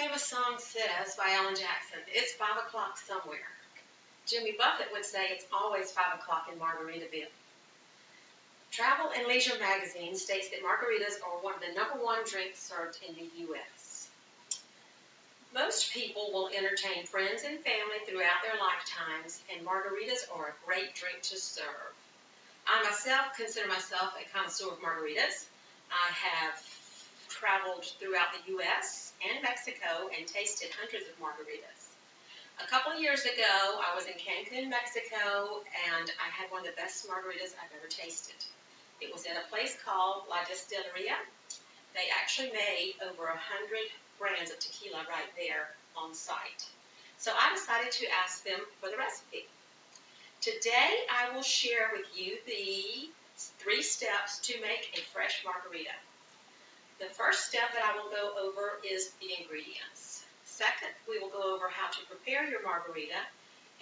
famous song says by Alan Jackson, it's 5 o'clock somewhere. Jimmy Buffett would say it's always 5 o'clock in Margaritaville. Travel and Leisure magazine states that margaritas are one of the #1 drinks served in the U.S. Most people will entertain friends and family throughout their lifetimes, and margaritas are a great drink to serve. I myself consider myself a connoisseur of margaritas. I have traveled throughout the U.S. and Mexico and tasted hundreds of margaritas. A couple of years ago, I was in Cancun, Mexico, and I had one of the best margaritas I've ever tasted. It was at a place called La Distilleria. They actually made over 100 brands of tequila right there on site. So I decided to ask them for the recipe. Today, I will share with you the 3 steps to make a fresh margarita. The first step that I will go over is the ingredients. Second, we will go over how to prepare your margarita.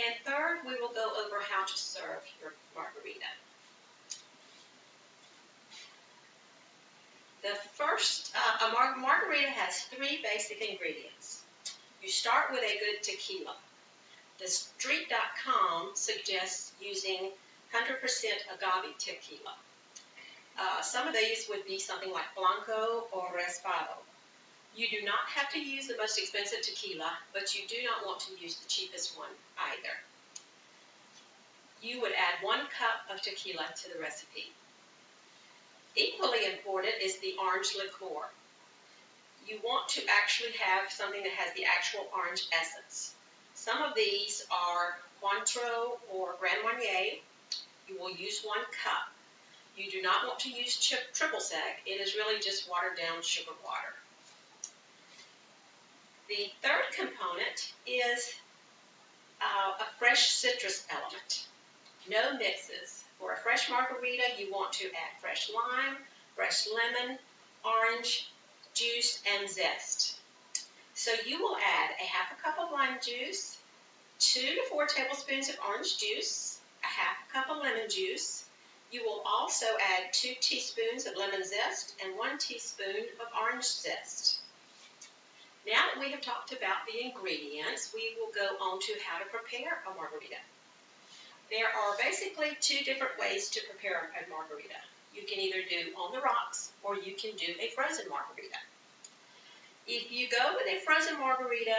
And third, we will go over how to serve your margarita. The first, a margarita has 3 basic ingredients. You start with a good tequila. TheStreet.com suggests using 100% agave tequila. Some of these would be something like Blanco or Raspado. You do not have to use the most expensive tequila, but you do not want to use the cheapest one either. You would add 1 cup of tequila to the recipe. Equally important is the orange liqueur. You want to actually have something that has the actual orange essence. Some of these are Cointreau or Grand Marnier. You will use 1 cup. You do not want to use triple sec. It is really just watered down sugar water. The third component is a fresh citrus element. No mixes. For a fresh margarita, you want to add fresh lime, fresh lemon, orange juice, and zest. So you will add a half a cup of lime juice, 2 to 4 tablespoons of orange juice, a half a cup of lemon juice. You will also add 2 teaspoons of lemon zest and 1 teaspoon of orange zest. Now that we have talked about the ingredients, we will go on to how to prepare a margarita. There are basically 2 different ways to prepare a margarita. You can either do on the rocks or you can do a frozen margarita. If you go with a frozen margarita,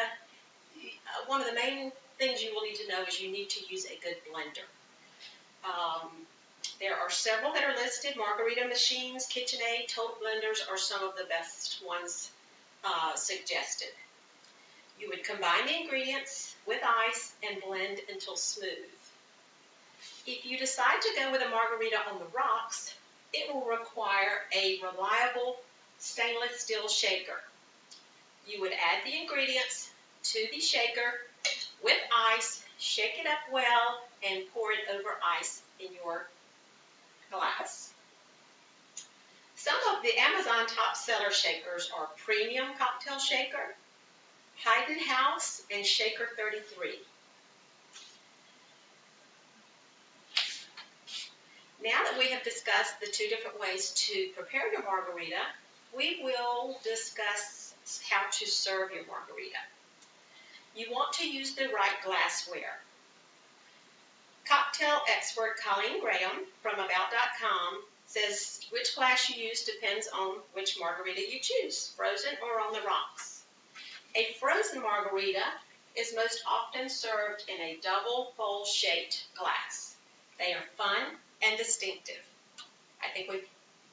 one of the main things you will need to know is you need to use a good blender. There are several that are listed. Margarita Machines, KitchenAid, Total Blenders are some of the best ones suggested. You would combine the ingredients with ice and blend until smooth. If you decide to go with a margarita on the rocks, it will require a reliable stainless steel shaker. You would add the ingredients to the shaker with ice, shake it up well, and pour it over ice in your glass. Some of the Amazon top seller shakers are Premium Cocktail Shaker, Haydn House, and Shaker 33. Now that we have discussed the 2 different ways to prepare your margarita, we will discuss how to serve your margarita. You want to use the right glassware. Cocktail expert Colleen Graham from About.com says which glass you use depends on which margarita you choose, frozen or on the rocks. A frozen margarita is most often served in a double bowl-shaped glass. They are fun and distinctive. I think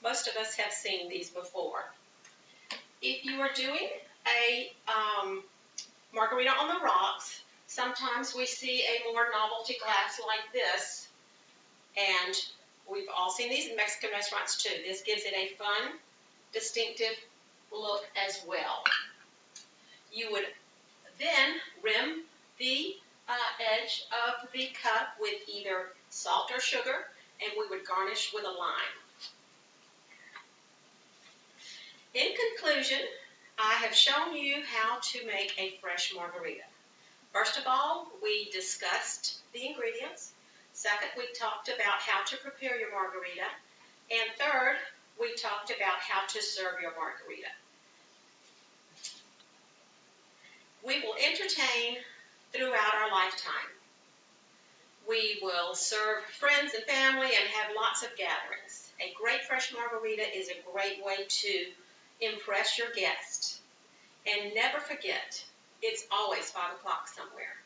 most of us have seen these before. If you are doing a margarita on the rocks, sometimes we see a more novelty glass like this, and we've all seen these in Mexican restaurants too. This gives it a fun, distinctive look as well. You would then rim the edge of the cup with either salt or sugar, and we would garnish with a lime. In conclusion, I have shown you how to make a fresh margarita. First of all, we discussed the ingredients. Second, we talked about how to prepare your margarita. And third, we talked about how to serve your margarita. entertain throughout our lifetime. We will serve friends and family and have lots of gatherings. A great fresh margarita is a great way to impress your guest. And never forget, it's always 5 o'clock somewhere.